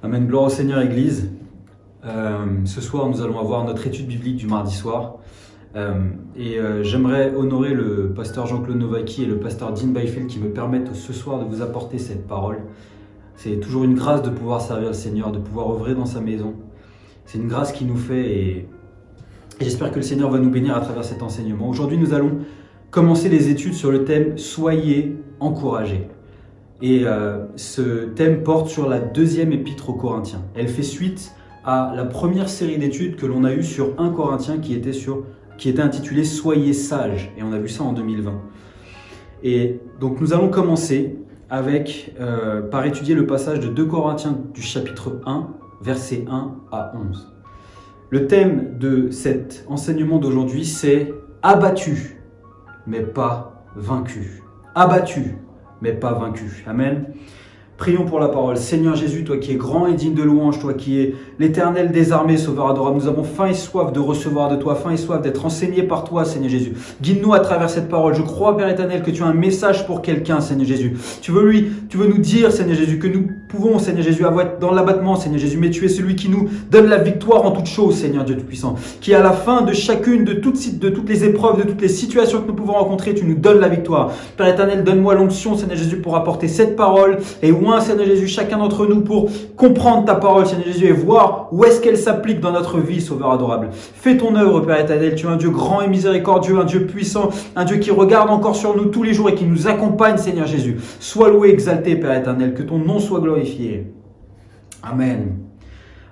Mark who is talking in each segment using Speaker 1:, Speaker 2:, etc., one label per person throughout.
Speaker 1: Amen, gloire au Seigneur Église. Ce soir, nous allons avoir notre étude biblique du mardi soir. J'aimerais honorer le pasteur Jean-Claude Novaki et le pasteur Dean Byfield qui me permettent ce soir de vous apporter cette parole. C'est toujours une grâce de pouvoir servir le Seigneur, de pouvoir œuvrer dans sa maison. C'est une grâce qui nous fait et j'espère que le Seigneur va nous bénir à travers cet enseignement. Aujourd'hui, nous allons commencer les études sur le thème « Soyez encouragés ». Et ce thème porte sur la deuxième épître aux Corinthiens. Elle fait suite à la première série d'études que l'on a eue sur 1 Corinthiens qui était intitulée « Soyez sages ». Et on a vu ça en 2020. Et donc nous allons commencer par étudier le passage de 2 Corinthiens du chapitre 1, versets 1 à 11. Le thème de cet enseignement d'aujourd'hui, c'est « Abattu, mais pas vaincu ». Abattu, mais pas vaincu. Amen. Prions pour la parole. Seigneur Jésus, toi qui es grand et digne de louange, toi qui es l'Éternel des armées, Sauveur adorable, nous avons faim et soif de recevoir de toi, faim et soif d'être enseignés par toi, Seigneur Jésus. Guide-nous à travers cette parole. Je crois, Père éternel, que tu as un message pour quelqu'un, Seigneur Jésus. Tu veux nous dire, Seigneur Jésus, que nous pouvons, Seigneur Jésus, avoir dans l'abattement, Seigneur Jésus, mais tu es celui qui nous donne la victoire en toutes choses, Seigneur Dieu Tout-Puissant, qui à la fin de chacune, de toutes les épreuves, de toutes les situations que nous pouvons rencontrer, tu nous donnes la victoire. Père éternel, donne-moi l'onction, Seigneur Jésus, pour apporter cette parole et oint, Seigneur Jésus, chacun d'entre nous pour comprendre ta parole, Seigneur Jésus, et voir où est-ce qu'elle s'applique dans notre vie, Sauveur adorable. Fais ton œuvre, Père éternel. Tu es un Dieu grand et miséricordieux, un Dieu puissant, un Dieu qui regarde encore sur nous tous les jours et qui nous accompagne, Seigneur Jésus. Sois loué, exalté, Père éternel, que ton nom soit glorifié. Amen.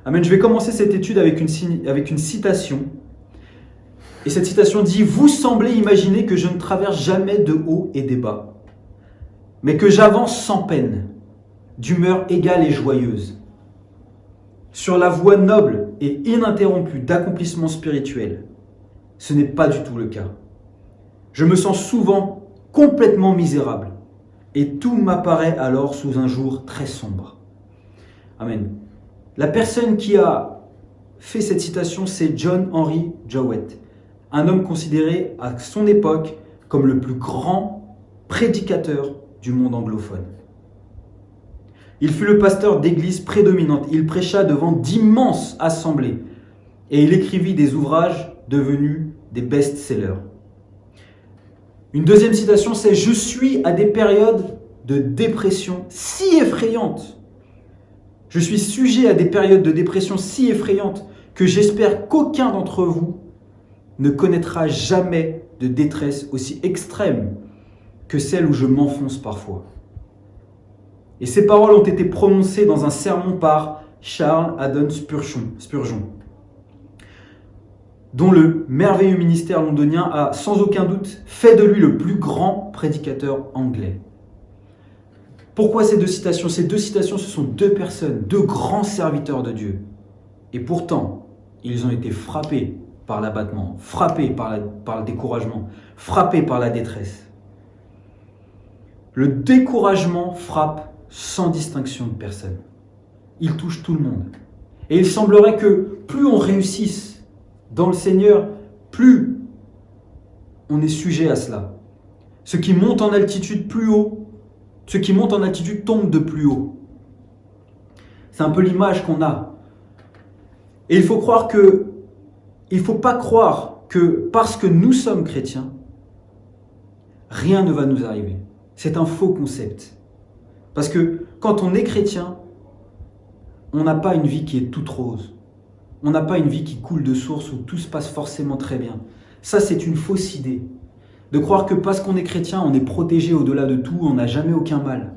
Speaker 1: Amen. Je vais commencer cette étude avec une citation. Et cette citation dit « Vous semblez imaginer que je ne traverse jamais de hauts et des bas, mais que j'avance sans peine, d'humeur égale et joyeuse, sur la voie noble et ininterrompue d'accomplissement spirituel. Ce n'est pas du tout le cas. Je me sens souvent complètement misérable, et tout m'apparaît alors sous un jour très sombre. » Amen. La personne qui a fait cette citation, c'est John Henry Jowett, un homme considéré à son époque comme le plus grand prédicateur du monde anglophone. Il fut le pasteur d'église prédominante. Il prêcha devant d'immenses assemblées et il écrivit des ouvrages devenus des best-sellers. Une deuxième citation, c'est « Je suis à des périodes de dépression si effrayantes. Je suis sujet à des périodes de dépression si effrayantes que j'espère qu'aucun d'entre vous ne connaîtra jamais de détresse aussi extrême que celle où je m'enfonce parfois. » Et ces paroles ont été prononcées dans un sermon par Charles Haddon Spurgeon, dont le merveilleux ministère londonien a sans aucun doute fait de lui le plus grand prédicateur anglais. Pourquoi ces deux citations? Ces deux citations, ce sont deux personnes, deux grands serviteurs de Dieu. Et pourtant, ils ont été frappés par l'abattement, frappés par le découragement, frappés par la détresse. Le découragement frappe sans distinction de personne. Il touche tout le monde. Et il semblerait que plus on réussisse dans le Seigneur, plus on est sujet à cela. Ceux qui montent en altitude plus haut, ceux qui montent en altitude tombent de plus haut. C'est un peu l'image qu'on a. Et il faut pas croire que parce que nous sommes chrétiens, rien ne va nous arriver. C'est un faux concept. Parce que quand on est chrétien, on n'a pas une vie qui est toute rose. On n'a pas une vie qui coule de source où tout se passe forcément très bien. Ça, c'est une fausse idée. De croire que parce qu'on est chrétien, on est protégé au-delà de tout, on n'a jamais aucun mal.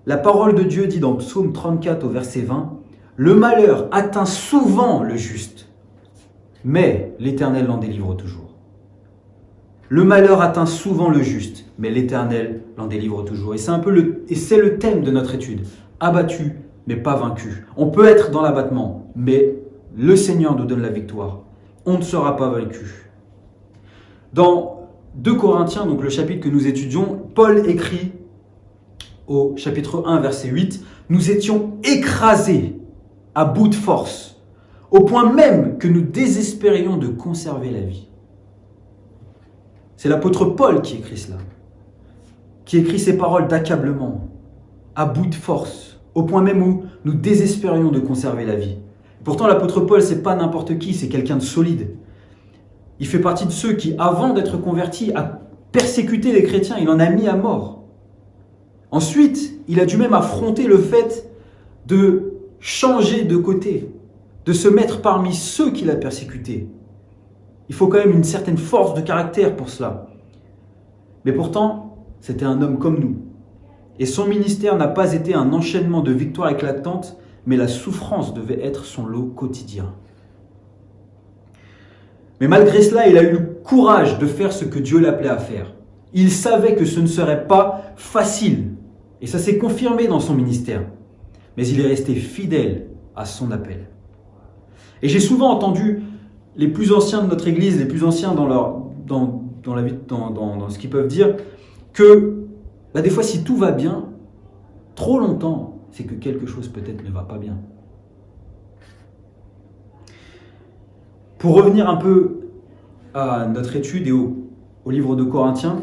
Speaker 1: La parole de Dieu dit dans Psaume 34 au verset 20, « Le malheur atteint souvent le juste, mais l'Éternel l'en délivre toujours. » Le malheur atteint souvent le juste, mais l'Éternel l'en délivre toujours. Et c'est le thème de notre étude. Abattu, mais pas vaincu. On peut être dans l'abattement, mais le Seigneur nous donne la victoire. On ne sera pas vaincu. Dans 2 Corinthiens, donc le chapitre que nous étudions, Paul écrit au chapitre 1, verset 8, « Nous étions écrasés à bout de force, au point même que nous désespérions de conserver la vie. » C'est l'apôtre Paul qui écrit cela, qui écrit ces paroles d'accablement, à bout de force, au point même où nous désespérions de conserver la vie. Pourtant, l'apôtre Paul, c'est pas n'importe qui, c'est quelqu'un de solide. Il fait partie de ceux qui, avant d'être convertis, a persécuté les chrétiens, il en a mis à mort. Ensuite, il a dû même affronter le fait de changer de côté, de se mettre parmi ceux qu'il a persécutés. Il faut quand même une certaine force de caractère pour cela. Mais pourtant, c'était un homme comme nous. Et son ministère n'a pas été un enchaînement de victoires éclatantes, mais la souffrance devait être son lot quotidien. Mais malgré cela, il a eu le courage de faire ce que Dieu l'appelait à faire. Il savait que ce ne serait pas facile. Et ça s'est confirmé dans son ministère. Mais il est resté fidèle à son appel. Et j'ai souvent entendu les plus anciens de notre Église, les plus anciens dans ce qu'ils peuvent dire, que des fois, si tout va bien, trop longtemps, c'est que quelque chose peut-être ne va pas bien. Pour revenir un peu à notre étude et au livre de Corinthiens,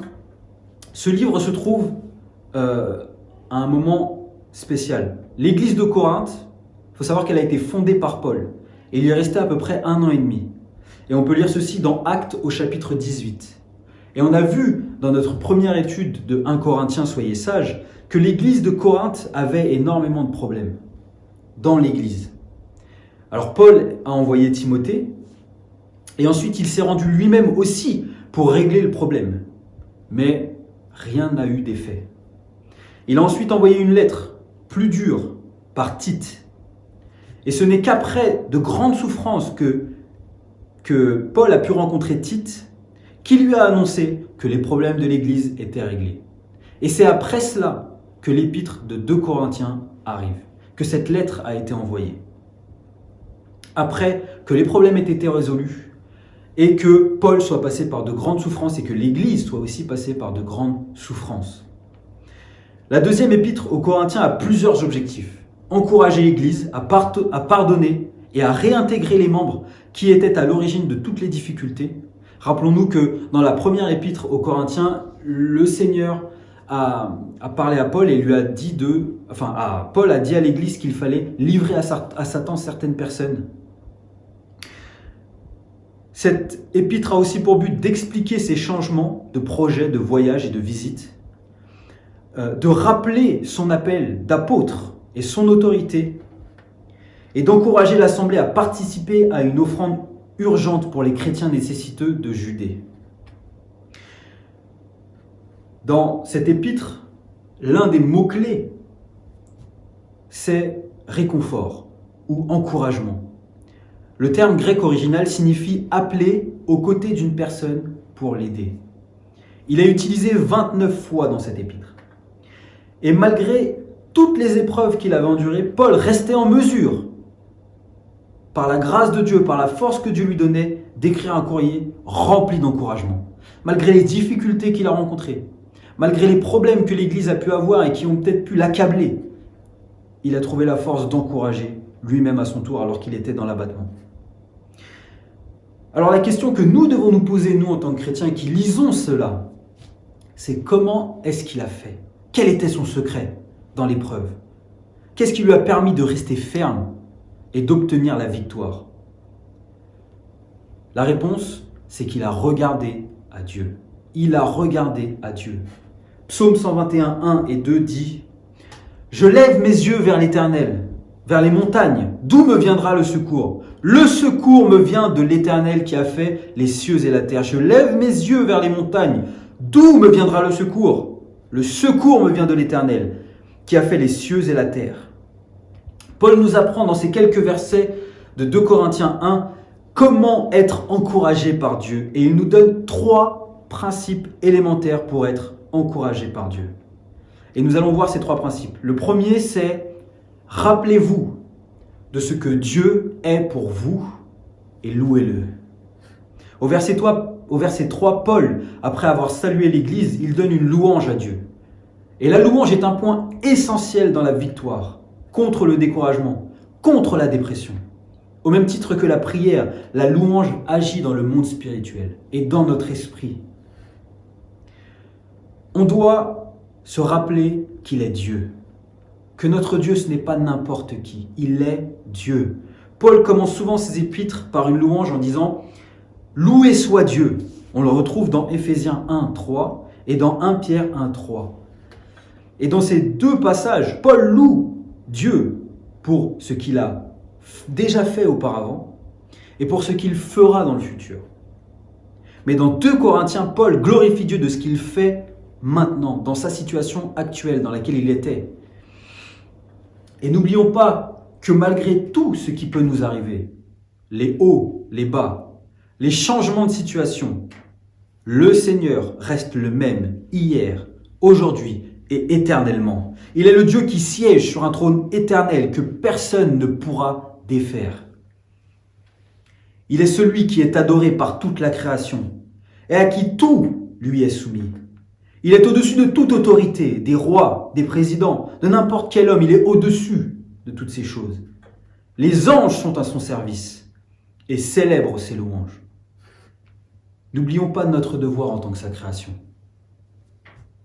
Speaker 1: ce livre se trouve à un moment spécial. L'église de Corinthe, il faut savoir qu'elle a été fondée par Paul. Et il y est resté à peu près 1 an et demi. Et on peut lire ceci dans Actes au chapitre 18. Et on a vu dans notre première étude de 1 Corinthiens, soyez sages, que l'église de Corinthe avait énormément de problèmes dans l'église. Alors Paul a envoyé Timothée, et ensuite il s'est rendu lui-même aussi pour régler le problème. Mais rien n'a eu d'effet. Il a ensuite envoyé une lettre plus dure par Tite. Et ce n'est qu'après de grandes souffrances que Paul a pu rencontrer Tite, qui lui a annoncé que les problèmes de l'Église étaient réglés. Et c'est après cela que l'épître de 2 Corinthiens arrive, que cette lettre a été envoyée. Après que les problèmes aient été résolus, et que Paul soit passé par de grandes souffrances, et que l'Église soit aussi passée par de grandes souffrances. La deuxième épître aux Corinthiens a plusieurs objectifs. Encourager l'Église à pardonner et à réintégrer les membres qui étaient à l'origine de toutes les difficultés. Rappelons-nous que dans la première épître aux Corinthiens, le Seigneur a parlé à Paul et lui a dit Paul a dit à l'Église qu'il fallait livrer à Satan certaines personnes. Cette épître a aussi pour but d'expliquer ces changements de projets, de voyages et de visites, de rappeler son appel d'apôtre et son autorité, et d'encourager l'Assemblée à participer à une offrande urgente pour les chrétiens nécessiteux de Judée. Dans cette épître, l'un des mots-clés, c'est réconfort ou encouragement. Le terme grec original signifie appeler aux côtés d'une personne pour l'aider. Il est utilisé 29 fois dans cette épître. Et malgré toutes les épreuves qu'il avait endurées, Paul restait en mesure, par la grâce de Dieu, par la force que Dieu lui donnait, d'écrire un courrier rempli d'encouragement. Malgré les difficultés qu'il a rencontrées, malgré les problèmes que l'Église a pu avoir et qui ont peut-être pu l'accabler, il a trouvé la force d'encourager lui-même à son tour alors qu'il était dans l'abattement. Alors la question que nous devons nous poser, nous en tant que chrétiens qui lisons cela, c'est comment est-ce qu'il a fait ? Quel était son secret dans l'épreuve ? Qu'est-ce qui lui a permis de rester ferme et d'obtenir la victoire ? La réponse, c'est qu'il a regardé à Dieu. Il a regardé à Dieu. Psaume 121, 1 et 2 dit « Je lève mes yeux vers l'Éternel, vers les montagnes. D'où me viendra le secours ? Le secours me vient de l'Éternel qui a fait les cieux et la terre. Je lève mes yeux vers les montagnes. D'où me viendra le secours ? Le secours me vient de l'Éternel qui a fait les cieux et la terre. » Paul nous apprend dans ces quelques versets de 2 Corinthiens 1 comment être encouragé par Dieu. Et il nous donne 3 principes élémentaires pour être encouragé par Dieu. Et nous allons voir ces 3 principes. Le premier, c'est rappelez-vous de ce que Dieu est pour vous et louez-le. Au verset 3, Paul, après avoir salué l'Église, il donne une louange à Dieu. Et la louange est un point essentiel dans la victoire, contre le découragement, contre la dépression. Au même titre que la prière, la louange agit dans le monde spirituel et dans notre esprit. On doit se rappeler qu'il est Dieu, que notre Dieu, ce n'est pas n'importe qui. Il est Dieu. Paul commence souvent ses épîtres par une louange en disant « Loué soit Dieu ». On le retrouve dans Éphésiens 1, 3 et dans 1 Pierre 1, 3. Et dans ces deux passages, Paul loue Dieu pour ce qu'il a déjà fait auparavant et pour ce qu'il fera dans le futur. Mais dans 2 Corinthiens, Paul glorifie Dieu de ce qu'il fait maintenant, dans sa situation actuelle dans laquelle il était. Et n'oublions pas que malgré tout ce qui peut nous arriver, les hauts, les bas, les changements de situation, le Seigneur reste le même hier, aujourd'hui et éternellement. Il est le Dieu qui siège sur un trône éternel que personne ne pourra défaire. Il est celui qui est adoré par toute la création et à qui tout lui est soumis. Il est au-dessus de toute autorité, des rois, des présidents, de n'importe quel homme. Il est au-dessus de toutes ces choses. Les anges sont à son service et célèbrent ses louanges. N'oublions pas notre devoir en tant que sa création,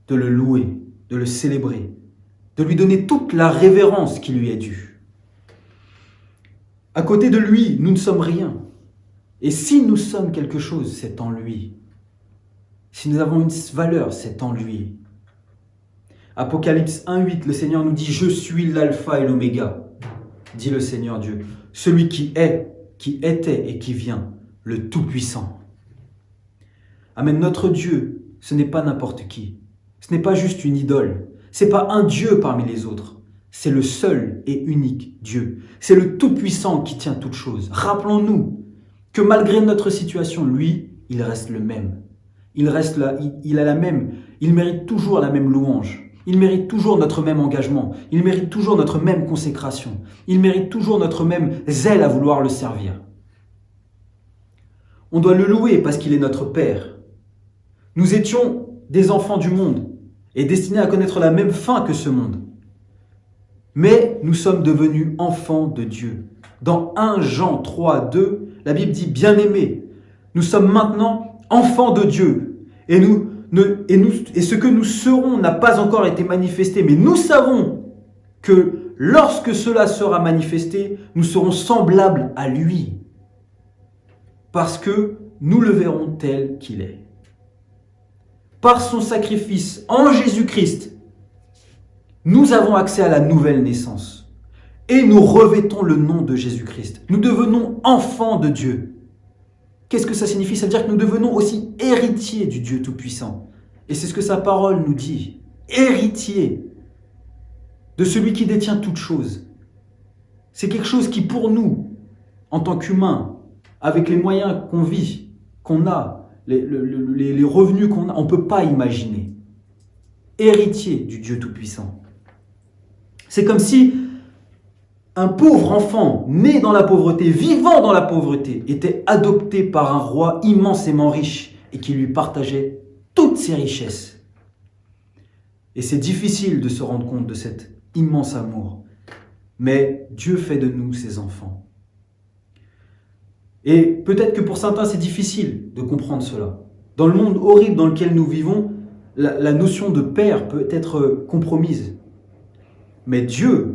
Speaker 1: de le louer, de le célébrer, de lui donner toute la révérence qui lui est due. À côté de lui, nous ne sommes rien. Et si nous sommes quelque chose, c'est en lui. Si nous avons une valeur, c'est en lui. Apocalypse 1,8, le Seigneur nous dit « Je suis l'alpha et l'oméga », dit le Seigneur Dieu, celui qui est, qui était et qui vient, le Tout-Puissant. Amen, notre Dieu, ce n'est pas n'importe qui. Ce n'est pas juste une idole. Ce n'est pas un Dieu parmi les autres. C'est le seul et unique Dieu. C'est le Tout-Puissant qui tient toutes choses. Rappelons-nous que malgré notre situation, lui, il reste le même. Il reste là, il mérite toujours la même louange. Il mérite toujours notre même engagement. Il mérite toujours notre même consécration. Il mérite toujours notre même zèle à vouloir le servir. On doit le louer parce qu'il est notre Père. Nous étions des enfants du monde et destinés à connaître la même fin que ce monde. Mais nous sommes devenus enfants de Dieu. Dans 1 Jean 3, 2, la Bible dit « Bien-aimés, nous sommes maintenant enfants de Dieu. Et ce que nous serons n'a pas encore été manifesté. Mais nous savons que lorsque cela sera manifesté, nous serons semblables à lui. Parce que nous le verrons tel qu'il est. Par son sacrifice en Jésus-Christ, nous avons accès à la nouvelle naissance. Et nous revêtons le nom de Jésus-Christ. Nous devenons enfants de Dieu. Qu'est-ce que ça signifie? Ça veut dire que nous devenons aussi héritiers du Dieu Tout-Puissant. Et c'est ce que sa parole nous dit. Héritiers de celui qui détient toutes choses. C'est quelque chose qui, pour nous, en tant qu'humains, avec les moyens qu'on vit, qu'on a, les revenus qu'on a, on ne peut pas imaginer. Héritier du Dieu Tout-Puissant. C'est comme si un pauvre enfant, né dans la pauvreté, vivant dans la pauvreté, était adopté par un roi immensément riche et qui lui partageait toutes ses richesses. Et c'est difficile de se rendre compte de cet immense amour. Mais Dieu fait de nous ses enfants. Et peut-être que pour certains, c'est difficile de comprendre cela. Dans le monde horrible dans lequel nous vivons, la notion de père peut être compromise. Mais Dieu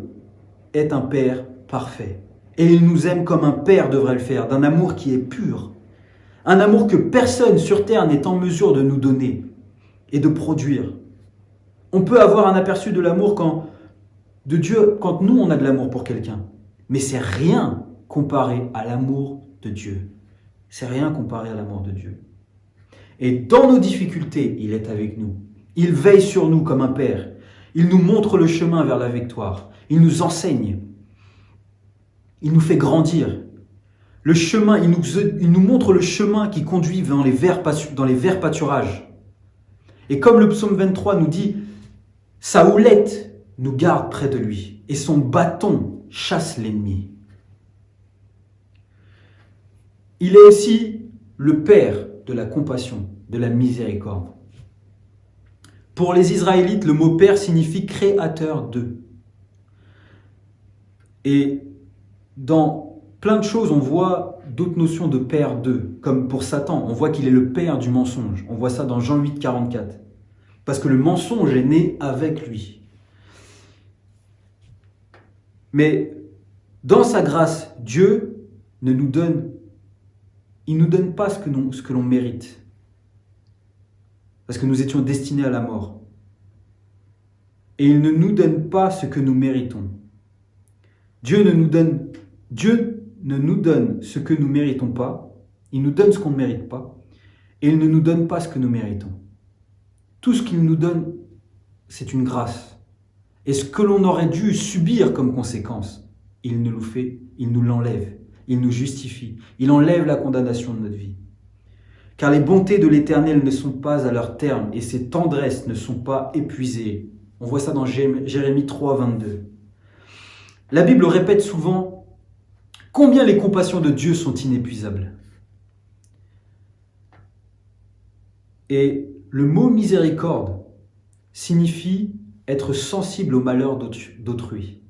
Speaker 1: est un père parfait. Et il nous aime comme un père devrait le faire, d'un amour qui est pur. Un amour que personne sur terre n'est en mesure de nous donner et de produire. On peut avoir un aperçu de l'amour de Dieu quand nous, on a de l'amour pour quelqu'un. Mais c'est rien comparé à l'amour de Dieu. C'est rien comparé à l'amour de Dieu. Et dans nos difficultés, il est avec nous. Il veille sur nous comme un père. Il nous montre le chemin vers la victoire. Il nous enseigne. Il nous fait grandir. Le chemin, il nous montre le chemin qui conduit dans les verts pâturages. Et comme le psaume 23 nous dit, sa houlette nous garde près de lui et son bâton chasse l'ennemi. Il est aussi le Père de la compassion, de la miséricorde. Pour les Israélites, le mot Père signifie créateur d'eux. Et dans plein de choses, on voit d'autres notions de Père d'eux, comme pour Satan, on voit qu'il est le père du mensonge. On voit ça dans Jean 8, 44. Parce que le mensonge est né avec lui. Mais dans sa grâce, Dieu ne nous donne, il nous donne pas ce que l'on mérite. Parce que nous étions destinés à la mort. Et il ne nous donne pas ce que nous méritons. Dieu ne nous donne ce que nous ne méritons pas. Il nous donne ce qu'on ne mérite pas. Et il ne nous donne pas ce que nous méritons. Tout ce qu'il nous donne, c'est une grâce. Et ce que l'on aurait dû subir comme conséquence, il nous le fait, il nous l'enlève, il nous justifie, il enlève la condamnation de notre vie. Car les bontés de l'Éternel ne sont pas à leur terme et ses tendresses ne sont pas épuisées. On voit ça dans Jérémie 3, 22. La Bible répète souvent combien les compassions de Dieu sont inépuisables. Et le mot miséricorde signifie être sensible au malheur d'autrui.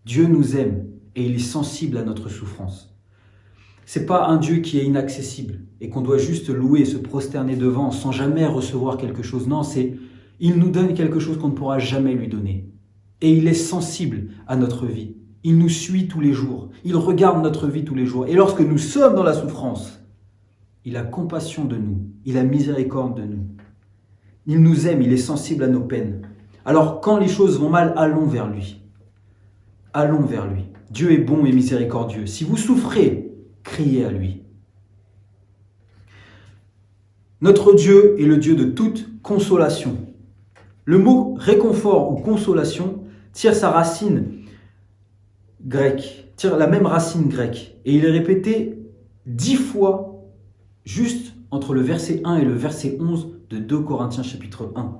Speaker 1: Dieu nous aime et il est sensible à notre souffrance. C'est pas un Dieu qui est inaccessible et qu'on doit juste louer et se prosterner devant sans jamais recevoir quelque chose. Non, il nous donne quelque chose qu'on ne pourra jamais lui donner. Et il est sensible à notre vie. Il nous suit tous les jours. Il regarde notre vie tous les jours. Et lorsque nous sommes dans la souffrance, il a compassion de nous. Il a miséricorde de nous. Il nous aime, il est sensible à nos peines. Alors quand les choses vont mal, allons vers lui. Allons vers lui. Dieu est bon et miséricordieux. Si vous souffrez, criez à lui. Notre Dieu est le Dieu de toute consolation. Le mot réconfort ou consolation tire sa racine grecque, tire la même racine grecque. Et il est répété 10 fois juste entre le verset 1 et le verset 11 de 2 Corinthiens chapitre 1.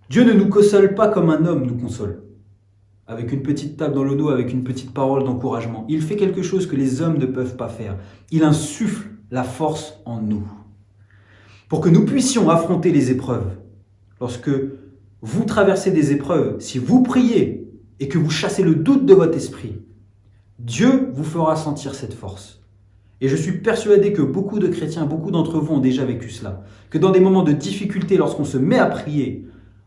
Speaker 1: Dieu ne nous console pas comme un homme nous console, avec une petite tape dans le dos, avec une petite parole d'encouragement. Il fait quelque chose que les hommes ne peuvent pas faire. Il insuffle la force en nous, pour que nous puissions affronter les épreuves. Lorsque vous traversez des épreuves, si vous priez et que vous chassez le doute de votre esprit, Dieu vous fera sentir cette force. Et je suis persuadé que beaucoup de chrétiens, beaucoup d'entre vous ont déjà vécu cela. Que dans des moments de difficulté, lorsqu'on se met à prier,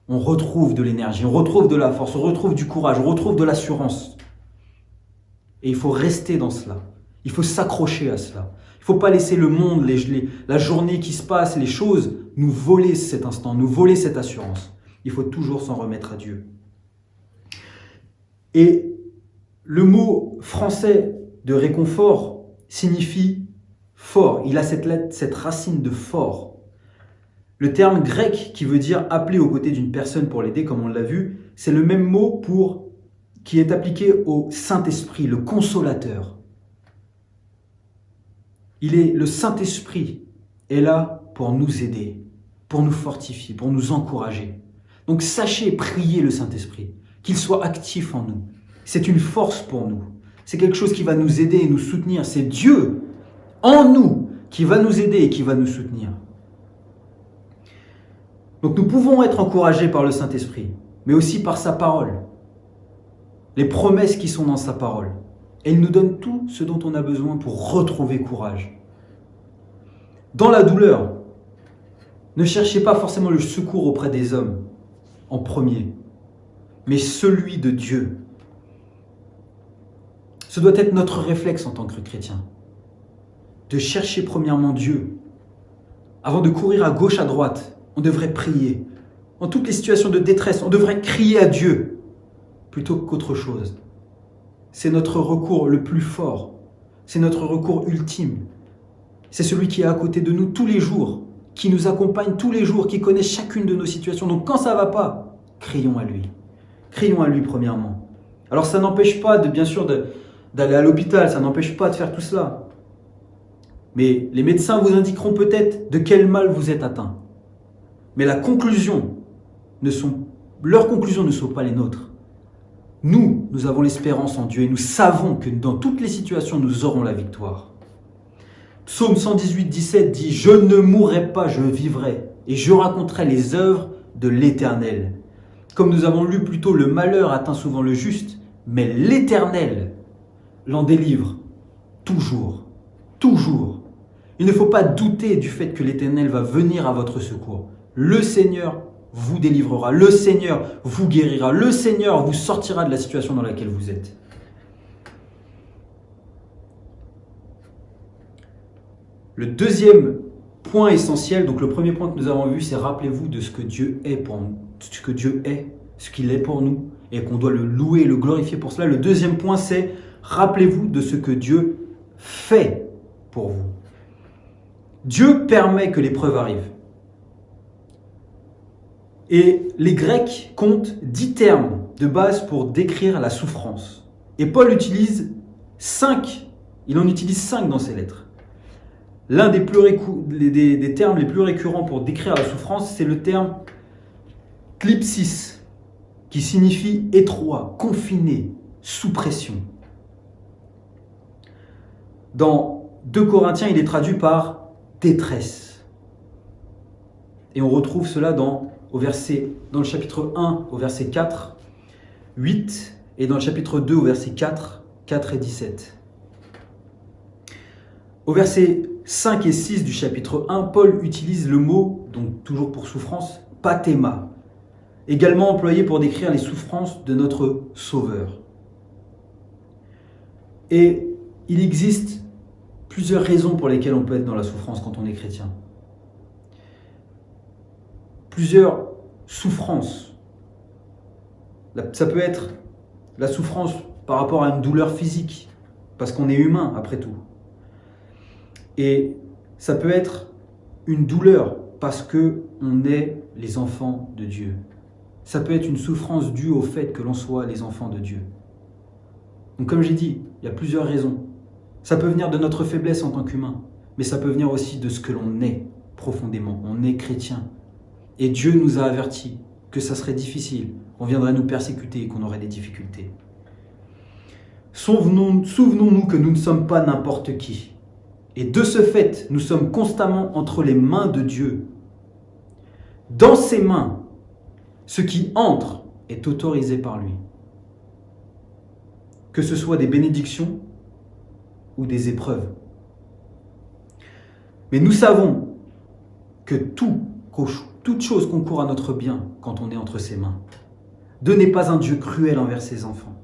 Speaker 1: on retrouve de l'énergie, on retrouve de la force, on retrouve du courage, on retrouve de l'assurance. Et il faut rester dans cela. Il faut s'accrocher à cela. Il ne faut pas laisser le monde, la journée qui se passe, les choses, nous voler cet instant, nous voler cette assurance. Il faut toujours s'en remettre à Dieu. Et le mot français de réconfort signifie fort. Il a cette racine de fort. Le terme grec qui veut dire appeler aux côtés d'une personne pour l'aider, comme on l'a vu, c'est le même mot qui est appliqué au Saint-Esprit, le consolateur. Le Saint-Esprit est là pour nous aider, pour nous fortifier, pour nous encourager. Donc sachez prier le Saint-Esprit, qu'il soit actif en nous. C'est une force pour nous. C'est quelque chose qui va nous aider et nous soutenir. C'est Dieu en nous qui va nous aider et qui va nous soutenir. Donc nous pouvons être encouragés par le Saint-Esprit, mais aussi par sa parole. Les promesses qui sont dans sa parole. Et il nous donne tout ce dont on a besoin pour retrouver courage. Dans la douleur, ne cherchez pas forcément le secours auprès des hommes en premier, mais celui de Dieu. Ce doit être notre réflexe en tant que chrétien, de chercher premièrement Dieu. Avant de courir à gauche, à droite, on devrait prier. En toutes les situations de détresse, on devrait crier à Dieu plutôt qu'autre chose. C'est notre recours le plus fort. C'est notre recours ultime. C'est celui qui est à côté de nous tous les jours, qui nous accompagne tous les jours, qui connaît chacune de nos situations. Donc quand ça ne va pas, crions à lui. Crions à lui premièrement. Alors ça n'empêche pas bien sûr d'aller à l'hôpital, ça n'empêche pas de faire tout cela. Mais les médecins vous indiqueront peut-être de quel mal vous êtes atteint. Mais leurs conclusions ne sont pas les nôtres. Nous avons l'espérance en Dieu et nous savons que dans toutes les situations, nous aurons la victoire. Psaume 118, 17 dit « Je ne mourrai pas, je vivrai, et je raconterai les œuvres de l'Éternel. » Comme nous avons lu plus tôt, le malheur atteint souvent le juste, mais l'Éternel l'en délivre toujours, toujours. Il ne faut pas douter du fait que l'Éternel va venir à votre secours. Le Seigneur vous délivrera. Le Seigneur vous guérira. Le Seigneur vous sortira de la situation dans laquelle vous êtes. Le deuxième point essentiel, donc le premier point que nous avons vu, c'est rappelez-vous de ce que Dieu est pour nous, ce que Dieu est, ce qu'il est pour nous, et qu'on doit le louer, le glorifier pour cela. Le deuxième point, c'est rappelez-vous de ce que Dieu fait pour vous. Dieu permet que l'épreuve arrive. Et les Grecs comptent 10 termes de base pour décrire la souffrance. Et Paul utilise 5, il en utilise 5 dans ses lettres. L'un des termes les plus récurrents pour décrire la souffrance, c'est le terme klipsis, qui signifie étroit, confiné, sous pression. Dans 2 Corinthiens, il est traduit par détresse. Et on retrouve cela dans le chapitre 1 au verset 4, 8, et dans le chapitre 2 au verset 4, 4 et 17. Au verset 5 et 6 du chapitre 1, Paul utilise le mot, donc toujours pour souffrance, pathéma, également employé pour décrire les souffrances de notre Sauveur. Et il existe plusieurs raisons pour lesquelles on peut être dans la souffrance quand on est chrétien. Plusieurs souffrances. Ça peut être la souffrance par rapport à une douleur physique, parce qu'on est humain après tout. Et ça peut être une douleur parce qu'on est les enfants de Dieu. Ça peut être une souffrance due au fait que l'on soit les enfants de Dieu. Donc comme j'ai dit, il y a plusieurs raisons. Ça peut venir de notre faiblesse en tant qu'humain, mais ça peut venir aussi de ce que l'on est profondément. On est chrétien. Et Dieu nous a avertis que ça serait difficile, qu'on viendrait nous persécuter et qu'on aurait des difficultés. Souvenons-nous que nous ne sommes pas n'importe qui. Et de ce fait, nous sommes constamment entre les mains de Dieu. Dans ses mains, ce qui entre est autorisé par lui. Que ce soit des bénédictions ou des épreuves. Mais nous savons que toute chose concourt à notre bien quand on est entre ses mains. Dieu n'est pas un Dieu cruel envers ses enfants.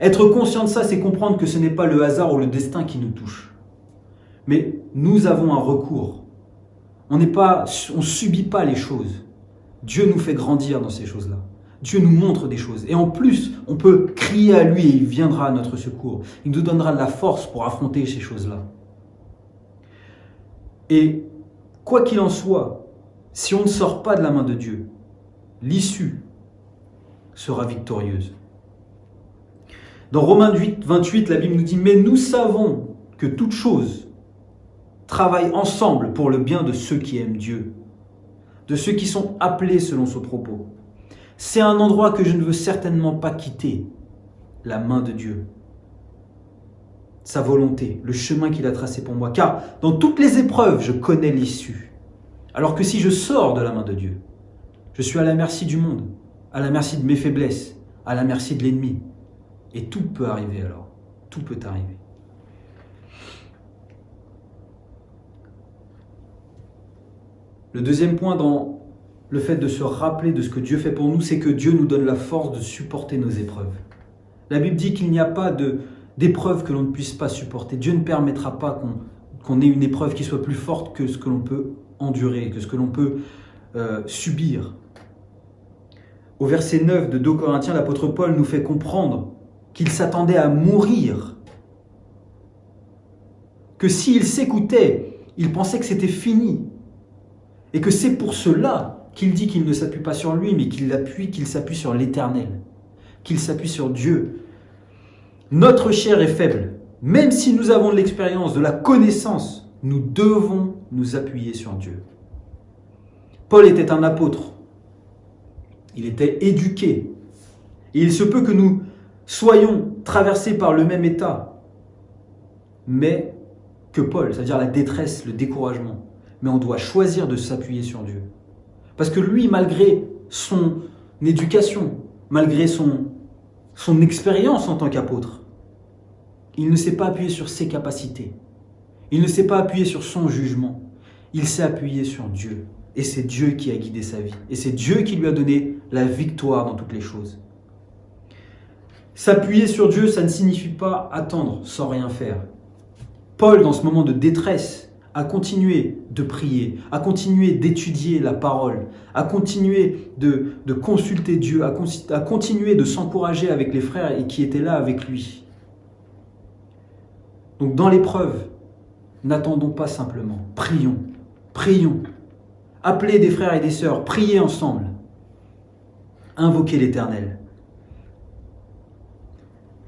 Speaker 1: Être conscient de ça, c'est comprendre que ce n'est pas le hasard ou le destin qui nous touche. Mais nous avons un recours. On ne subit pas les choses. Dieu nous fait grandir dans ces choses-là. Dieu nous montre des choses. Et en plus, on peut crier à lui et il viendra à notre secours. Il nous donnera de la force pour affronter ces choses-là. Et quoi qu'il en soit, si on ne sort pas de la main de Dieu, l'issue sera victorieuse. Dans Romains 8, 28, la Bible nous dit « Mais nous savons que toute chose travaillent ensemble pour le bien de ceux qui aiment Dieu, de ceux qui sont appelés selon son propos. » C'est un endroit que je ne veux certainement pas quitter, la main de Dieu, sa volonté, le chemin qu'il a tracé pour moi. Car dans toutes les épreuves, je connais l'issue. Alors que si je sors de la main de Dieu, je suis à la merci du monde, à la merci de mes faiblesses, à la merci de l'ennemi. Et tout peut arriver alors, tout peut arriver. Le deuxième point dans le fait de se rappeler de ce que Dieu fait pour nous, c'est que Dieu nous donne la force de supporter nos épreuves. La Bible dit qu'il n'y a pas d'épreuve que l'on ne puisse pas supporter. Dieu ne permettra pas qu'on ait une épreuve qui soit plus forte que ce que l'on peut endurer, que ce que l'on peut subir. Au verset 9 de 2 Corinthiens, l'apôtre Paul nous fait comprendre qu'il s'attendait à mourir. Que s'il s'écoutait, il pensait que c'était fini. Et que c'est pour cela qu'il dit qu'il ne s'appuie pas sur lui, mais qu'il s'appuie sur l'Éternel, qu'il s'appuie sur Dieu. Notre chair est faible. Même si nous avons de l'expérience, de la connaissance, nous devons nous appuyer sur Dieu. Paul était un apôtre. Il était éduqué. Et il se peut que nous soyons traversés par le même état, mais que Paul, c'est-à-dire la détresse, le découragement. Mais on doit choisir de s'appuyer sur Dieu. Parce que lui, malgré son éducation, malgré son expérience en tant qu'apôtre, il ne s'est pas appuyé sur ses capacités. Il ne s'est pas appuyé sur son jugement. Il s'est appuyé sur Dieu. Et c'est Dieu qui a guidé sa vie. Et c'est Dieu qui lui a donné la victoire dans toutes les choses. S'appuyer sur Dieu, ça ne signifie pas attendre sans rien faire. Paul, dans ce moment de détresse, a continué de prier, a continué d'étudier la parole, a continué de consulter Dieu, a continué de s'encourager avec les frères et qui étaient là avec lui. Donc dans l'épreuve, n'attendons pas simplement, prions, prions. Appelez des frères et des sœurs, priez ensemble. Invoquez l'Éternel.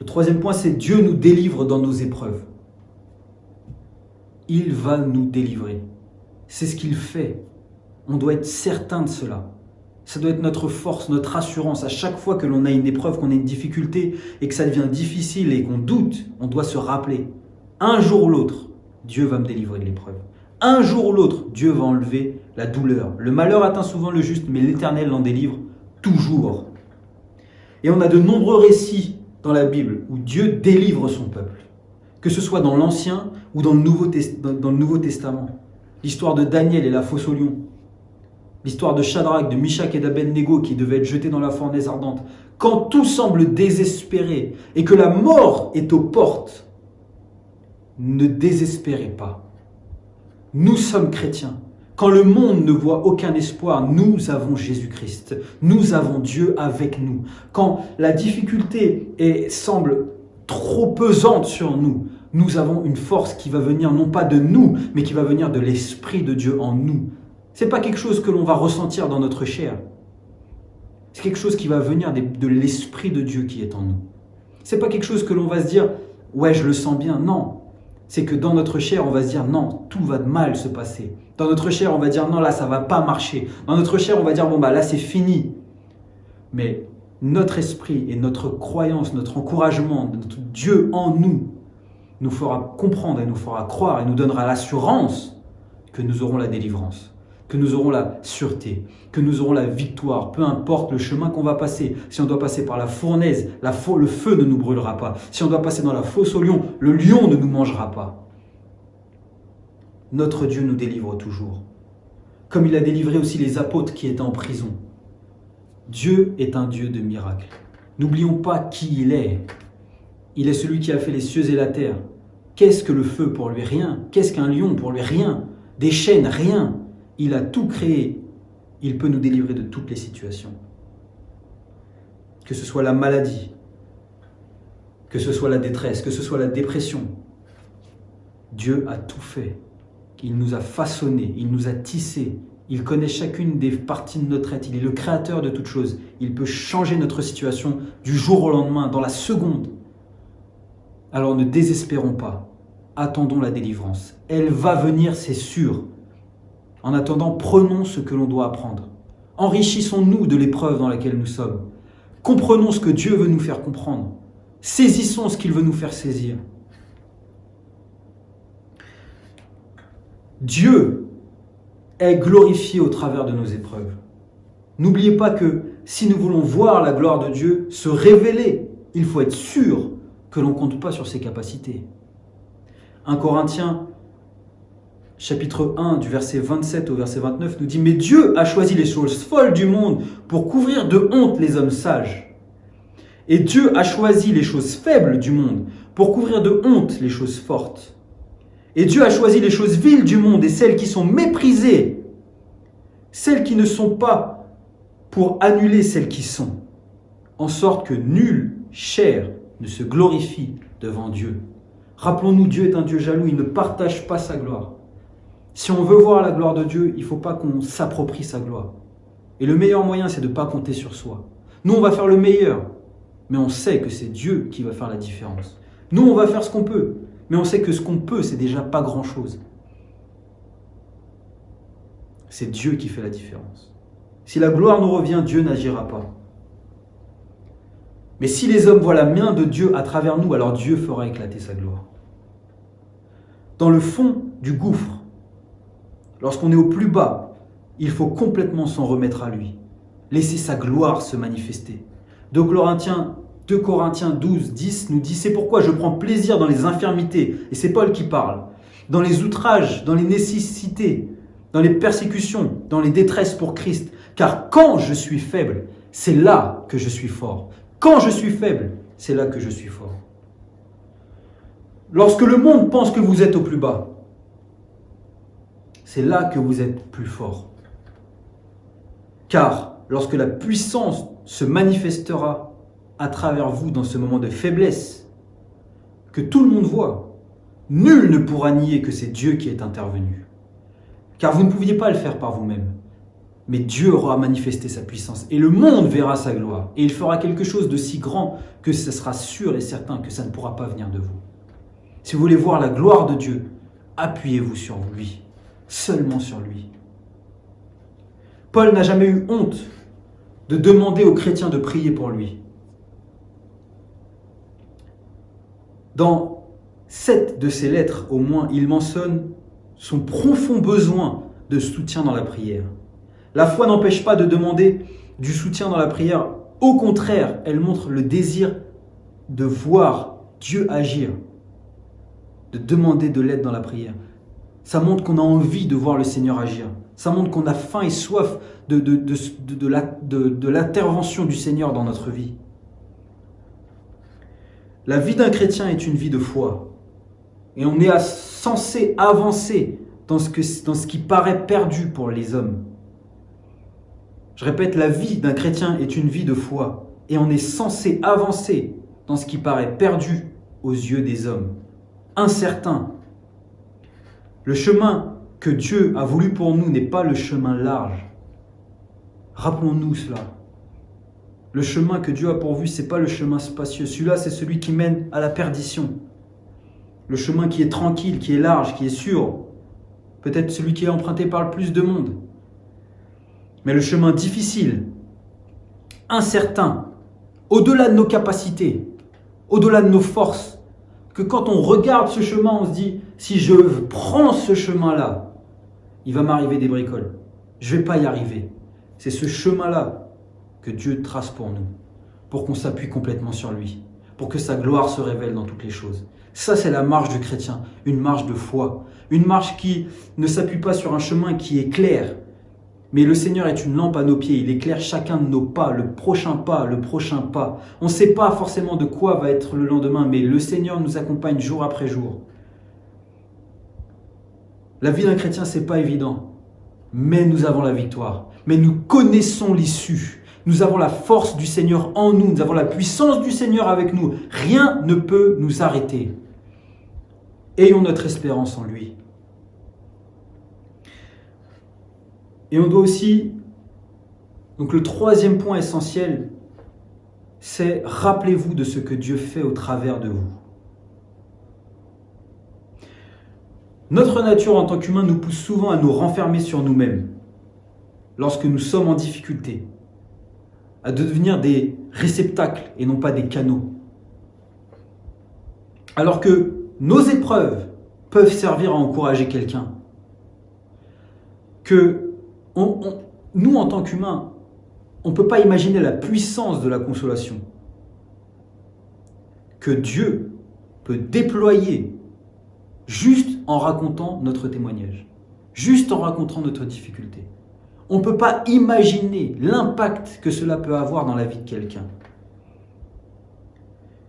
Speaker 1: Le troisième point, c'est Dieu nous délivre dans nos épreuves. Il va nous délivrer. C'est ce qu'il fait. On doit être certain de cela. Ça doit être notre force, notre assurance. À chaque fois que l'on a une épreuve, qu'on a une difficulté et que ça devient difficile et qu'on doute, on doit se rappeler. Un jour ou l'autre, Dieu va me délivrer de l'épreuve. Un jour ou l'autre, Dieu va enlever la douleur. Le malheur atteint souvent le juste, mais l'Éternel l'en délivre toujours. Et on a de nombreux récits dans la Bible où Dieu délivre son peuple. Que ce soit dans l'Ancien ou dans le Nouveau Testament. L'histoire de Daniel et la fosse au lion. L'histoire de Shadrach, de Mishak et d'Abednego qui devaient être jetés dans la fournaise ardente. Quand tout semble désespéré et que la mort est aux portes, ne désespérez pas. Nous sommes chrétiens. Quand le monde ne voit aucun espoir, nous avons Jésus-Christ. Nous avons Dieu avec nous. Quand la difficulté semble trop pesante sur nous, nous avons une force qui va venir non pas de nous, mais qui va venir de l'Esprit de Dieu en nous. Ce n'est pas quelque chose que l'on va ressentir dans notre chair. C'est quelque chose qui va venir de l'Esprit de Dieu qui est en nous. Ce n'est pas quelque chose que l'on va se dire « ouais, je le sens bien ». Non, c'est que dans notre chair, on va se dire « non, tout va mal se passer ». Dans notre chair, on va dire « non, là, ça ne va pas marcher ». Dans notre chair, on va dire « bon, bah là, c'est fini ». Mais notre esprit et notre croyance, notre encouragement, notre Dieu en nous fera comprendre et nous fera croire et nous donnera l'assurance que nous aurons la délivrance, que nous aurons la sûreté, que nous aurons la victoire, peu importe le chemin qu'on va passer. Si on doit passer par la fournaise, le feu ne nous brûlera pas. Si on doit passer dans la fosse au lion, le lion ne nous mangera pas. Notre Dieu nous délivre toujours. Comme il a délivré aussi les apôtres qui étaient en prison. Dieu est un Dieu de miracles. N'oublions pas qui il est. Il est celui qui a fait les cieux et la terre. Qu'est-ce que le feu pour lui? Rien. Qu'est-ce qu'un lion pour lui? Rien. Des chaînes? Rien. Il a tout créé. Il peut nous délivrer de toutes les situations. Que ce soit la maladie, que ce soit la détresse, que ce soit la dépression. Dieu a tout fait. Il nous a façonnés, il nous a tissés. Il connaît chacune des parties de notre être. Il est le créateur de toutes choses. Il peut changer notre situation du jour au lendemain, dans la seconde. Alors ne désespérons pas. Attendons la délivrance. Elle va venir, c'est sûr. En attendant, prenons ce que l'on doit apprendre. Enrichissons-nous de l'épreuve dans laquelle nous sommes. Comprenons ce que Dieu veut nous faire comprendre. Saisissons ce qu'il veut nous faire saisir. Dieu est glorifié au travers de nos épreuves. N'oubliez pas que si nous voulons voir la gloire de Dieu se révéler, il faut être sûr que l'on ne compte pas sur ses capacités. 1 Corinthiens, chapitre 1, du verset 27 au verset 29, nous dit « Mais Dieu a choisi les choses folles du monde pour couvrir de honte les hommes sages. Et Dieu a choisi les choses faibles du monde pour couvrir de honte les choses fortes. Et Dieu a choisi les choses viles du monde et celles qui sont méprisées, celles qui ne sont pas, pour annuler celles qui sont, en sorte que nulle chair ne se glorifie devant Dieu. » Rappelons-nous, Dieu est un Dieu jaloux, il ne partage pas sa gloire. Si on veut voir la gloire de Dieu, il ne faut pas qu'on s'approprie sa gloire. Et le meilleur moyen, c'est de ne pas compter sur soi. Nous, on va faire le meilleur, mais on sait que c'est Dieu qui va faire la différence. Nous, on va faire ce qu'on peut, mais on sait que ce qu'on peut, c'est déjà pas grand-chose. C'est Dieu qui fait la différence. Si la gloire nous revient, Dieu n'agira pas. Mais si les hommes voient la main de Dieu à travers nous, alors Dieu fera éclater sa gloire. Dans le fond du gouffre, lorsqu'on est au plus bas, il faut complètement s'en remettre à lui. Laisser sa gloire se manifester. 2 Corinthiens 12, 10 nous dit « C'est pourquoi je prends plaisir dans les infirmités. » Et c'est Paul qui parle. Dans les outrages, dans les nécessités, dans les persécutions, dans les détresses pour Christ. Car quand je suis faible, c'est là que je suis fort. Quand je suis faible, c'est là que je suis fort. Lorsque le monde pense que vous êtes au plus bas, c'est là que vous êtes plus fort. Car lorsque la puissance se manifestera à travers vous dans ce moment de faiblesse, que tout le monde voit, nul ne pourra nier que c'est Dieu qui est intervenu. Car vous ne pouviez pas le faire par vous-même. Mais Dieu aura manifesté sa puissance et le monde verra sa gloire. Et il fera quelque chose de si grand que ce sera sûr et certain que ça ne pourra pas venir de vous. Si vous voulez voir la gloire de Dieu, appuyez-vous sur lui, seulement sur lui. Paul n'a jamais eu honte de demander aux chrétiens de prier pour lui. Dans 7 de ses lettres, au moins, il mentionne son profond besoin de soutien dans la prière. La foi n'empêche pas de demander du soutien dans la prière. Au contraire, elle montre le désir de voir Dieu agir, de demander de l'aide dans la prière. Ça montre qu'on a envie de voir le Seigneur agir. Ça montre qu'on a faim et soif de l'intervention du Seigneur dans notre vie. La vie d'un chrétien est une vie de foi. Et on est censé avancer dans ce qui paraît perdu pour les hommes. Je répète, la vie d'un chrétien est une vie de foi. Et on est censé avancer dans ce qui paraît perdu aux yeux des hommes. Incertain. Le chemin que Dieu a voulu pour nous n'est pas le chemin large. Rappelons-nous cela. Le chemin que Dieu a pourvu, ce n'est pas le chemin spacieux. Celui-là, c'est celui qui mène à la perdition. Le chemin qui est tranquille, qui est large, qui est sûr. Peut-être celui qui est emprunté par le plus de monde. Mais le chemin difficile, incertain, au-delà de nos capacités, au-delà de nos forces, que quand on regarde ce chemin, on se dit, si je prends ce chemin-là, il va m'arriver des bricoles. Je ne vais pas y arriver. C'est ce chemin-là que Dieu trace pour nous, pour qu'on s'appuie complètement sur lui, pour que sa gloire se révèle dans toutes les choses. Ça, c'est la marche du chrétien, une marche de foi, une marche qui ne s'appuie pas sur un chemin qui est clair, mais le Seigneur est une lampe à nos pieds, il éclaire chacun de nos pas, le prochain pas, le prochain pas. On ne sait pas forcément de quoi va être le lendemain, mais le Seigneur nous accompagne jour après jour. La vie d'un chrétien, ce n'est pas évident, mais nous avons la victoire. Mais nous connaissons l'issue. Nous avons la force du Seigneur en nous, nous avons la puissance du Seigneur avec nous. Rien ne peut nous arrêter. Ayons notre espérance en lui. Et on doit aussi, donc le troisième point essentiel, c'est rappelez-vous de ce que Dieu fait au travers de vous. Notre nature en tant qu'humain nous pousse souvent à nous renfermer sur nous-mêmes lorsque nous sommes en difficulté, à devenir des réceptacles et non pas des canaux. Alors que nos épreuves peuvent servir à encourager quelqu'un, que nous, en tant qu'humains, on ne peut pas imaginer la puissance de la consolation que Dieu peut déployer juste en racontant notre témoignage, juste en racontant notre difficulté. On ne peut pas imaginer l'impact que cela peut avoir dans la vie de quelqu'un.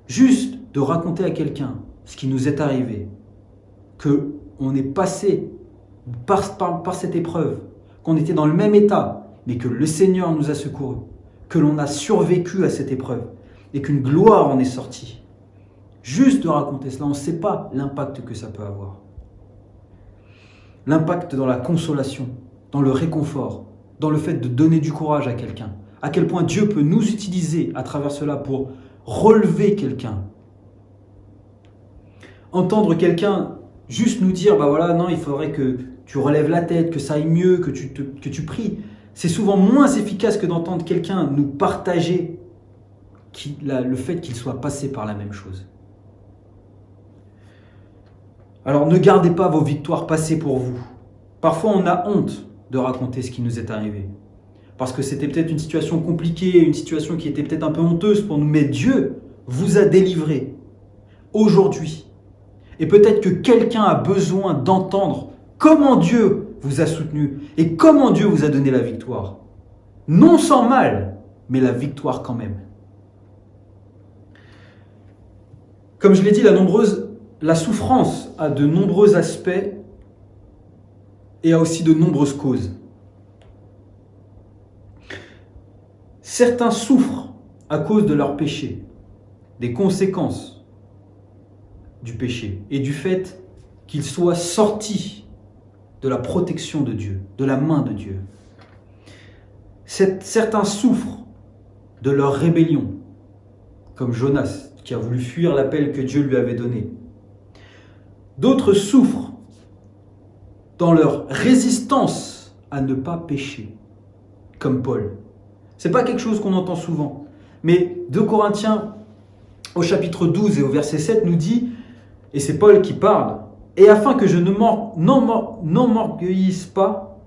Speaker 1: Juste de raconter à quelqu'un ce qui nous est arrivé, qu'on est passé par cette épreuve, qu'on était dans le même état, mais que le Seigneur nous a secourus, que l'on a survécu à cette épreuve et qu'une gloire en est sortie. Juste de raconter cela, on ne sait pas l'impact que ça peut avoir. L'impact dans la consolation, dans le réconfort, dans le fait de donner du courage à quelqu'un. À quel point Dieu peut nous utiliser à travers cela pour relever quelqu'un. Entendre quelqu'un juste nous dire, non, il faudrait que tu relèves la tête, que ça aille mieux, que tu pries. C'est souvent moins efficace que d'entendre quelqu'un nous partager le fait qu'il soit passé par la même chose. Alors ne gardez pas vos victoires passées pour vous. Parfois on a honte de raconter ce qui nous est arrivé. Parce que c'était peut-être une situation compliquée, une situation qui était peut-être un peu honteuse pour nous. Mais Dieu vous a délivré aujourd'hui. Et peut-être que quelqu'un a besoin d'entendre comment Dieu vous a soutenu et comment Dieu vous a donné la victoire. Non sans mal, mais la victoire quand même. Comme je l'ai dit, la souffrance a de nombreux aspects et a aussi de nombreuses causes. Certains souffrent à cause de leur péché, des conséquences du péché et du fait qu'ils soient sortis de la protection de Dieu, de la main de Dieu. Certains souffrent de leur rébellion, comme Jonas, qui a voulu fuir l'appel que Dieu lui avait donné. D'autres souffrent dans leur résistance à ne pas pécher, comme Paul. Ce n'est pas quelque chose qu'on entend souvent, mais 2 Corinthiens, au chapitre 12 et au verset 7, nous dit, et c'est Paul qui parle, « Et afin que je n'emorgueillisse pas,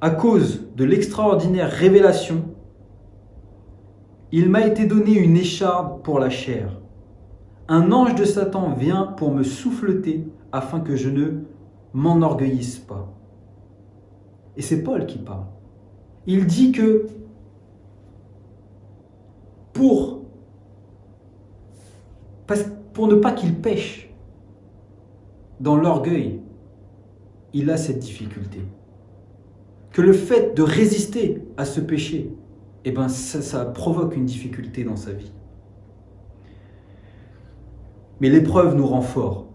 Speaker 1: à cause de l'extraordinaire révélation, il m'a été donné une écharde pour la chair. Un ange de Satan vient pour me souffleter afin que je ne m'enorgueillisse pas. » Et c'est Paul qui parle. Il dit que pour ne pas qu'il pêche dans l'orgueil, il a cette difficulté. Que le fait de résister à ce péché, ça provoque une difficulté dans sa vie. Mais l'épreuve nous rend forts.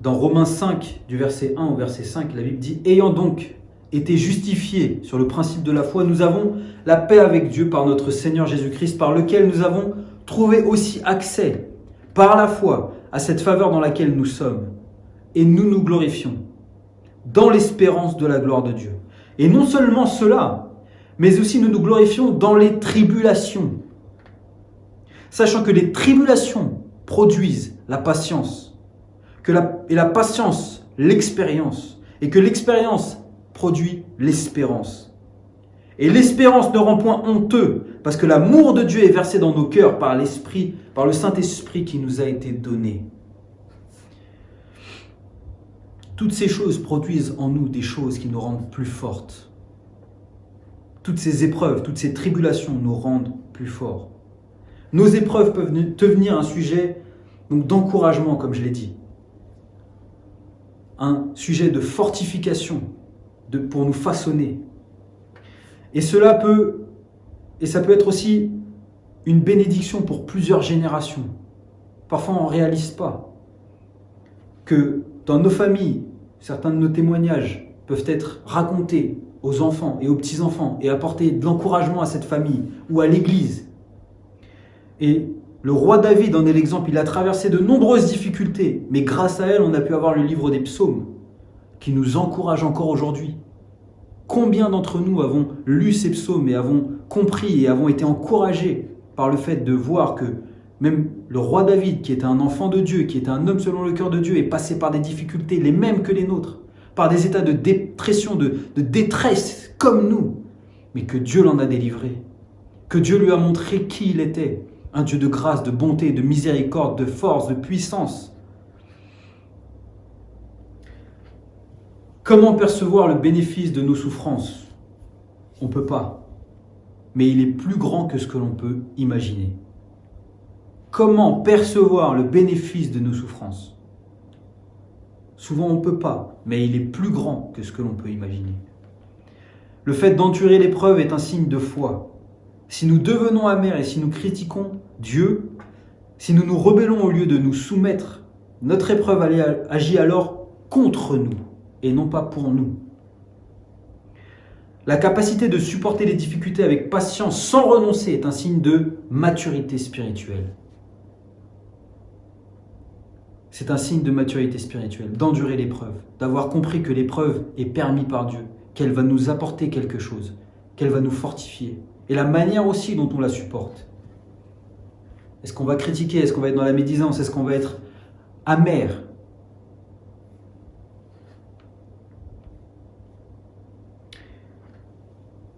Speaker 1: Dans Romains 5, du verset 1 au verset 5, la Bible dit « Ayant donc été justifiés sur le principe de la foi, nous avons la paix avec Dieu par notre Seigneur Jésus-Christ, par lequel nous avons trouvé aussi accès, par la foi, à cette faveur dans laquelle nous sommes. Et nous nous glorifions, dans l'espérance de la gloire de Dieu. Et non seulement cela, mais aussi nous nous glorifions dans les tribulations, sachant que les tribulations produisent la patience, et la patience, l'expérience, et que l'expérience produit l'espérance. Et l'espérance ne rend point honteux, parce que l'amour de Dieu est versé dans nos cœurs par l'Esprit, par le Saint-Esprit qui nous a été donné. Toutes ces choses produisent en nous des choses qui nous rendent plus fortes. Toutes ces épreuves, toutes ces tribulations nous rendent plus forts. Nos épreuves peuvent devenir un sujet d'encouragement, comme je l'ai dit. Un sujet de fortification pour nous façonner. Et ça peut être aussi une bénédiction pour plusieurs générations. Parfois, on ne réalise pas que dans nos familles, certains de nos témoignages peuvent être racontés aux enfants et aux petits-enfants et apporter de l'encouragement à cette famille ou à l'Église. Et le roi David en est l'exemple. Il a traversé de nombreuses difficultés, mais grâce à elle, on a pu avoir le livre des psaumes qui nous encourage encore aujourd'hui. Combien d'entre nous avons lu ces psaumes et avons compris et avons été encouragés par le fait de voir que même le roi David, qui était un enfant de Dieu, qui était un homme selon le cœur de Dieu, est passé par des difficultés les mêmes que les nôtres, par des états de dépression, de détresse comme nous, mais que Dieu l'en a délivré, que Dieu lui a montré qui il était, un Dieu de grâce, de bonté, de miséricorde, de force, de puissance. Comment percevoir le bénéfice de nos souffrances? On ne peut pas, mais il est plus grand que ce que l'on peut imaginer. Comment percevoir le bénéfice de nos souffrances? Souvent on ne peut pas, mais il est plus grand que ce que l'on peut imaginer. Le fait d'endurer l'épreuve est un signe de foi. Si nous devenons amers et si nous critiquons Dieu, si nous nous rebellons au lieu de nous soumettre, notre épreuve agit alors contre nous et non pas pour nous. La capacité de supporter les difficultés avec patience sans renoncer est un signe de maturité spirituelle. C'est un signe de maturité spirituelle, d'endurer l'épreuve, d'avoir compris que l'épreuve est permise par Dieu, qu'elle va nous apporter quelque chose, qu'elle va nous fortifier. Et la manière aussi dont on la supporte. Est-ce qu'on va critiquer? Est-ce qu'on va être dans la médisance? Est-ce qu'on va être amer?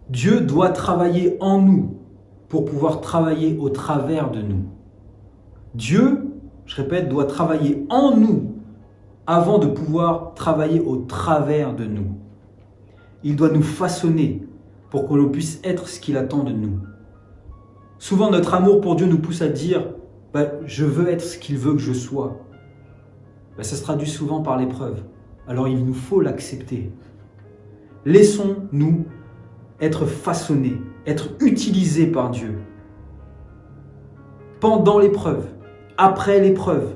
Speaker 1: Dieu doit travailler en nous pour pouvoir travailler au travers de nous. Dieu, je répète, doit travailler en nous avant de pouvoir travailler au travers de nous. Il doit nous façonner pour que l'on puisse être ce qu'il attend de nous. Souvent, notre amour pour Dieu nous pousse à dire « je veux être ce qu'il veut que je sois ». Ça se traduit souvent par l'épreuve. Alors il nous faut l'accepter. Laissons-nous être façonnés, être utilisés par Dieu. Pendant l'épreuve, après l'épreuve,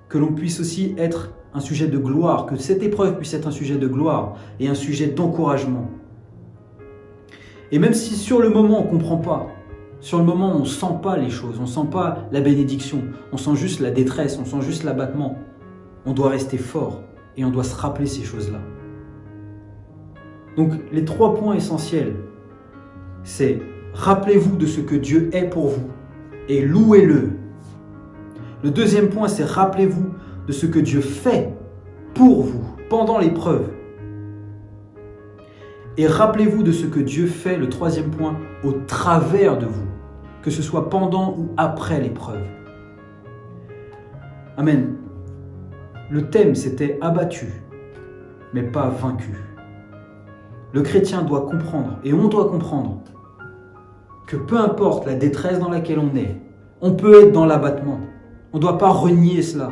Speaker 1: que l'on puisse aussi être un sujet de gloire, que cette épreuve puisse être un sujet de gloire et un sujet d'encouragement. Et même si sur le moment on ne comprend pas, sur le moment on ne sent pas les choses, on ne sent pas la bénédiction, on sent juste la détresse, on sent juste l'abattement, on doit rester fort et on doit se rappeler ces choses-là. Donc les 3 points essentiels, c'est rappelez-vous de ce que Dieu est pour vous et louez-le. Le deuxième point, c'est rappelez-vous de ce que Dieu fait pour vous pendant l'épreuve. Et rappelez-vous de ce que Dieu fait, le troisième point, au travers de vous, que ce soit pendant ou après l'épreuve. Amen. Le thème, c'était abattu, mais pas vaincu. Le chrétien doit comprendre, et on doit comprendre, que peu importe la détresse dans laquelle on peut être dans l'abattement. On ne doit pas renier cela.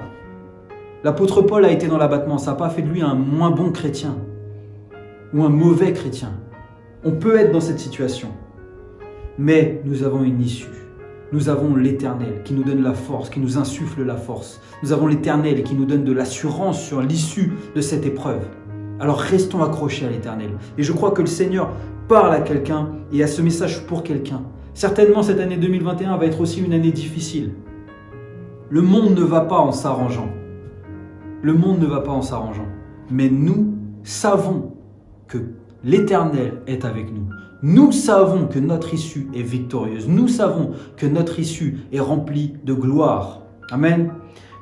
Speaker 1: L'apôtre Paul a été dans l'abattement, ça n'a pas fait de lui un moins bon chrétien ou un mauvais chrétien. On peut être dans cette situation, mais nous avons une issue. Nous avons l'Éternel qui nous donne la force, qui nous insuffle la force. Nous avons l'Éternel qui nous donne de l'assurance sur l'issue de cette épreuve. Alors restons accrochés à l'Éternel. Et je crois que le Seigneur parle à quelqu'un et a ce message pour quelqu'un. Certainement cette année 2021 va être aussi une année difficile. Le monde ne va pas en s'arrangeant. Le monde ne va pas en s'arrangeant. Mais nous savons que l'Éternel est avec nous. Nous savons que notre issue est victorieuse. Nous savons que notre issue est remplie de gloire. Amen.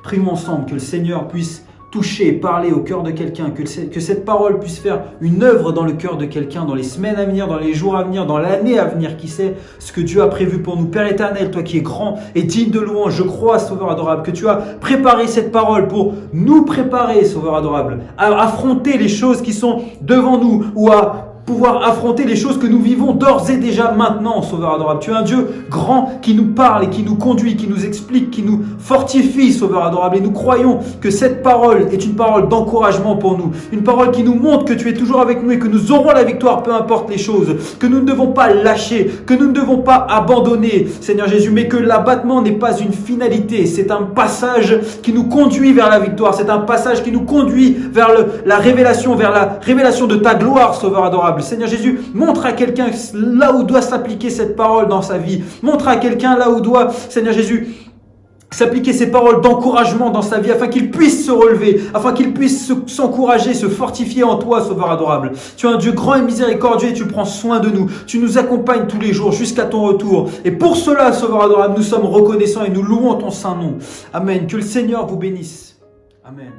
Speaker 1: Prions ensemble que le Seigneur puisse toucher, parler au cœur de quelqu'un, que cette parole puisse faire une œuvre dans le cœur de quelqu'un, dans les semaines à venir, dans les jours à venir, dans l'année à venir, qui sait ce que Dieu a prévu pour nous. Père éternel, toi qui es grand et digne de louange, je crois, Sauveur adorable, que tu as préparé cette parole pour nous préparer, Sauveur adorable, à affronter les choses qui sont devant nous ou à pouvoir affronter les choses que nous vivons d'ores et déjà maintenant, Sauveur adorable. Tu es un Dieu grand qui nous parle et qui nous conduit, qui nous explique, qui nous fortifie, Sauveur adorable. Et nous croyons que cette parole est une parole d'encouragement pour nous. Une parole qui nous montre que tu es toujours avec nous et que nous aurons la victoire, peu importe les choses. Que nous ne devons pas lâcher, que nous ne devons pas abandonner, Seigneur Jésus. Mais que l'abattement n'est pas une finalité. C'est un passage qui nous conduit vers la victoire. C'est un passage qui nous conduit vers la révélation de ta gloire, Sauveur adorable. Seigneur Jésus, montre à quelqu'un là où doit s'appliquer cette parole dans sa vie. Montre à quelqu'un là où doit, Seigneur Jésus, s'appliquer ces paroles d'encouragement dans sa vie afin qu'il puisse se relever, afin qu'il puisse s'encourager, se fortifier en toi, Sauveur adorable. Tu es un Dieu grand et miséricordieux et tu prends soin de nous. Tu nous accompagnes tous les jours jusqu'à ton retour. Et pour cela, Sauveur adorable, nous sommes reconnaissants et nous louons ton saint nom. Amen. Que le Seigneur vous bénisse. Amen.